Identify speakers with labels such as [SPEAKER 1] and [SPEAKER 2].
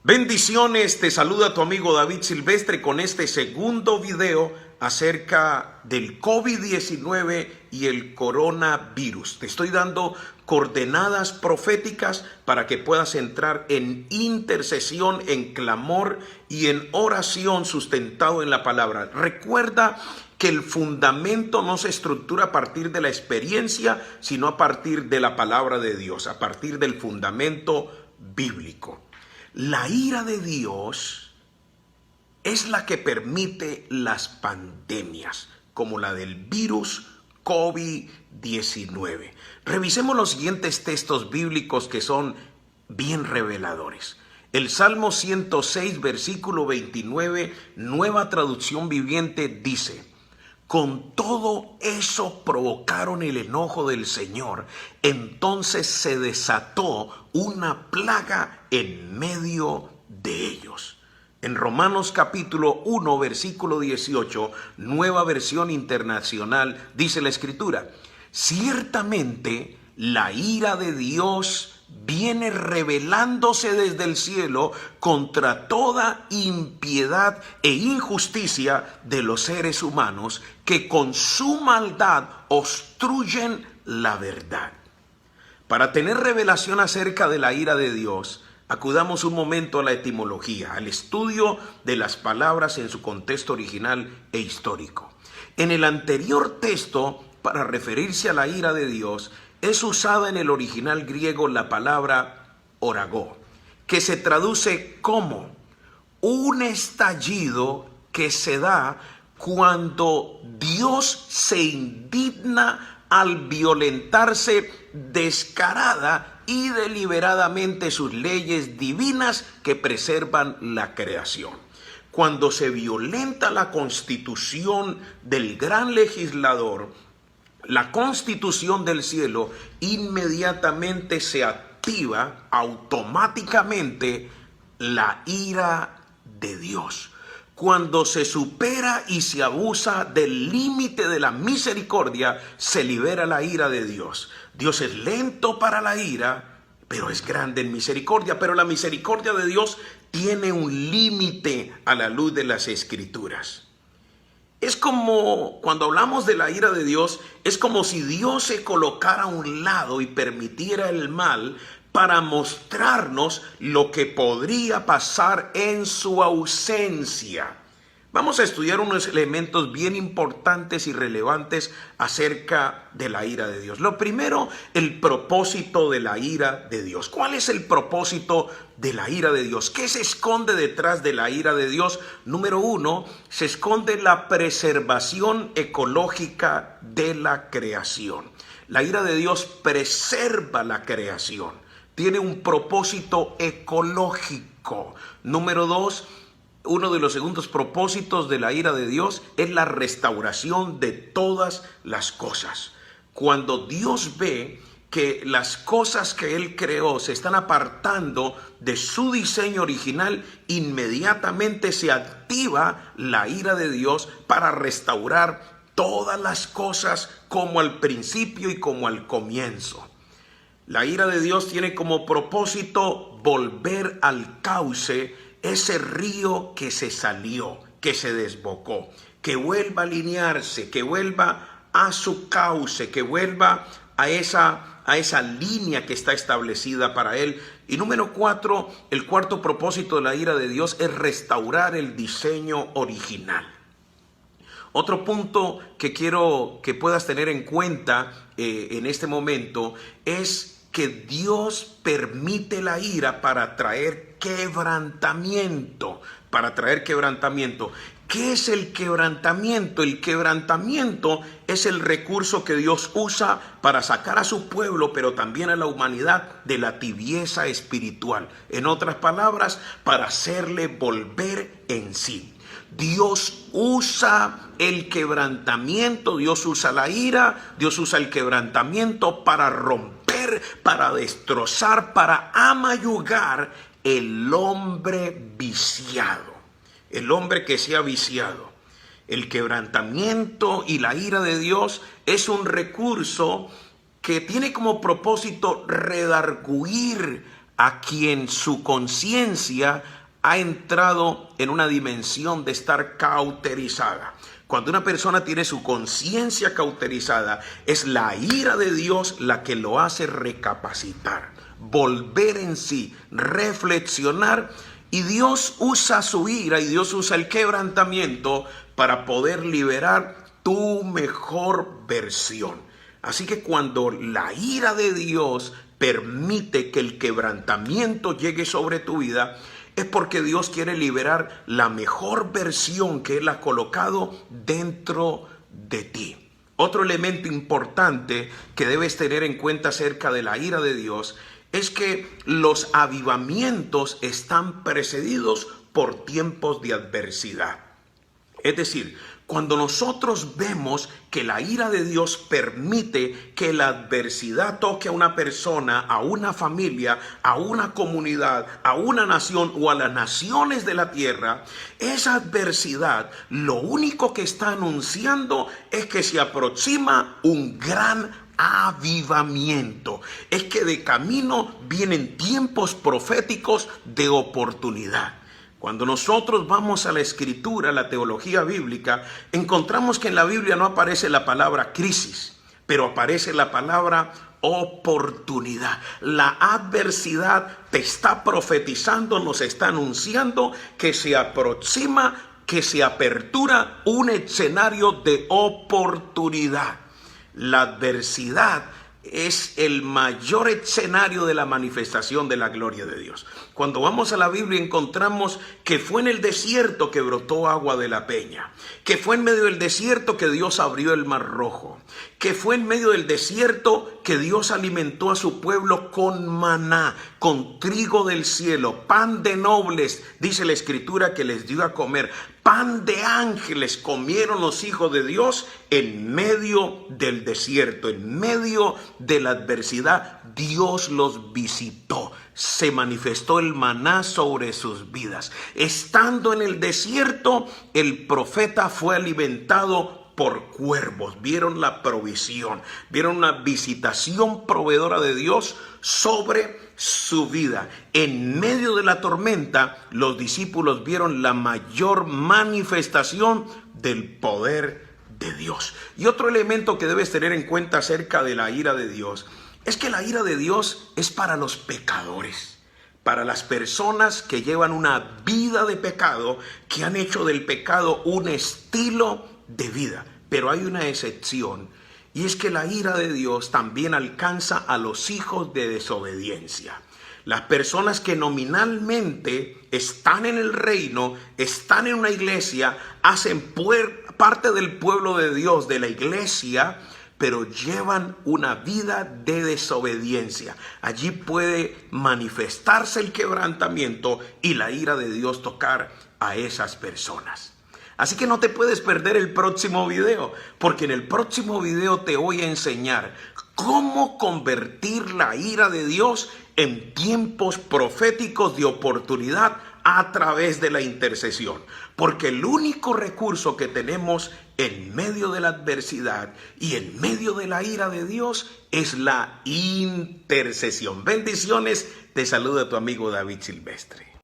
[SPEAKER 1] Bendiciones, te saluda tu amigo David Silvestre con este segundo video acerca del COVID-19 y el coronavirus. Te estoy dando coordenadas proféticas para que puedas entrar en intercesión, en clamor y en oración sustentado en la palabra. Recuerda que el fundamento no se estructura a partir de la experiencia, sino a partir de la palabra de Dios, a partir del fundamento bíblico. La ira de Dios es la que permite las pandemias, como la del virus COVID-19. Revisemos los siguientes textos bíblicos que son bien reveladores. El Salmo 106, versículo 29, Nueva Traducción Viviente, dice: con todo eso provocaron el enojo del Señor. Entonces se desató una plaga en medio de ellos. En Romanos capítulo 1, versículo 18, Nueva Versión Internacional, dice la Escritura: ciertamente la ira de Dios viene revelándose desde el cielo contra toda impiedad e injusticia de los seres humanos que con su maldad obstruyen la verdad. Para tener revelación acerca de la ira de Dios, acudamos un momento a la etimología, al estudio de las palabras en su contexto original e histórico. En el anterior texto, para referirse a la ira de Dios, es usada en el original griego la palabra oragó, que se traduce como un estallido que se da cuando Dios se indigna al violentarse descarada y deliberadamente sus leyes divinas que preservan la creación. Cuando se violenta la constitución del gran legislador, la constitución del cielo, inmediatamente se activa automáticamente la ira de Dios. Cuando se supera y se abusa del límite de la misericordia, se libera la ira de Dios. Dios es lento para la ira, pero es grande en misericordia. Pero la misericordia de Dios tiene un límite a la luz de las Escrituras. Es como cuando hablamos de la ira de Dios, es como si Dios se colocara a un lado y permitiera el mal para mostrarnos lo que podría pasar en su ausencia. Vamos a estudiar unos elementos bien importantes y relevantes acerca de la ira de Dios. Lo primero, el propósito de la ira de Dios. ¿Cuál es el propósito de la ira de Dios? ¿Qué se esconde detrás de la ira de Dios? Número uno, se esconde la preservación ecológica de la creación. La ira de Dios preserva la creación. Tiene un propósito ecológico. Número dos, uno de los segundos propósitos de la ira de Dios es la restauración de todas las cosas. Cuando Dios ve que las cosas que Él creó se están apartando de su diseño original, inmediatamente se activa la ira de Dios para restaurar todas las cosas como al principio y como al comienzo. La ira de Dios tiene como propósito volver al cauce ese río que se salió, que se desbocó, que vuelva a alinearse, que vuelva a su cauce, que vuelva a esa línea que está establecida para él. Y número cuatro, el cuarto propósito de la ira de Dios es restaurar el diseño original. Otro punto que quiero que puedas tener en cuenta en este momento es que Dios permite la ira para traer quebrantamiento, ¿Qué es el quebrantamiento? El quebrantamiento es el recurso que Dios usa para sacar a su pueblo, pero también a la humanidad, de la tibieza espiritual. En otras palabras, para hacerle volver en sí. Dios usa el quebrantamiento, Dios usa la ira, Dios usa el quebrantamiento para romper, para destrozar, para amayugar el hombre viciado, el hombre que se ha viciado. El quebrantamiento y la ira de Dios es un recurso que tiene como propósito redarguir a quien su conciencia ha entrado en una dimensión de estar cauterizada. Cuando una persona tiene su conciencia cauterizada, es la ira de Dios la que lo hace recapacitar, volver en sí, reflexionar. Y Dios usa su ira y Dios usa el quebrantamiento para poder liberar tu mejor versión. Así que cuando la ira de Dios permite que el quebrantamiento llegue sobre tu vida, es porque Dios quiere liberar la mejor versión que Él ha colocado dentro de ti. Otro elemento importante que debes tener en cuenta acerca de la ira de Dios es que los avivamientos están precedidos por tiempos de adversidad. Es decir, cuando nosotros vemos que la ira de Dios permite que la adversidad toque a una persona, a una familia, a una comunidad, a una nación o a las naciones de la tierra, esa adversidad lo único que está anunciando es que se aproxima un gran avivamiento. Es que de camino vienen tiempos proféticos de oportunidad. Cuando nosotros vamos a la escritura, a la teología bíblica, encontramos que en la Biblia no aparece la palabra crisis, pero aparece la palabra oportunidad. La adversidad te está profetizando, nos está anunciando que se aproxima, que se apertura un escenario de oportunidad. La adversidad es el mayor escenario de la manifestación de la gloria de Dios. Cuando vamos a la Biblia encontramos que fue en el desierto que brotó agua de la peña, que fue en medio del desierto que Dios abrió el mar rojo, que fue en medio del desierto que Dios alimentó a su pueblo con maná, con trigo del cielo, pan de nobles, dice la escritura que les dio a comer. Pan de ángeles comieron los hijos de Dios en medio del desierto, en medio de la adversidad. Dios los visitó, se manifestó el maná sobre sus vidas. Estando en el desierto, el profeta fue alimentado por cuervos. Vieron la provisión, vieron una visitación proveedora de Dios sobre su vida. En medio de la tormenta, los discípulos vieron la mayor manifestación del poder de Dios. Y otro elemento que debes tener en cuenta acerca de la ira de Dios es que la ira de Dios es para los pecadores, para las personas que llevan una vida de pecado, que han hecho del pecado un estilo de vida. Pero hay una excepción, y es que la ira de Dios también alcanza a los hijos de desobediencia. Las personas que nominalmente están en el reino, están en una iglesia, hacen parte del pueblo de Dios, de la iglesia, pero llevan una vida de desobediencia. Allí puede manifestarse el quebrantamiento y la ira de Dios tocar a esas personas. Así que no te puedes perder el próximo video, porque en el próximo video te voy a enseñar cómo convertir la ira de Dios en tiempos proféticos de oportunidad a través de la intercesión. Porque el único recurso que tenemos en medio de la adversidad y en medio de la ira de Dios es la intercesión. Bendiciones, te saluda tu amigo David Silvestre.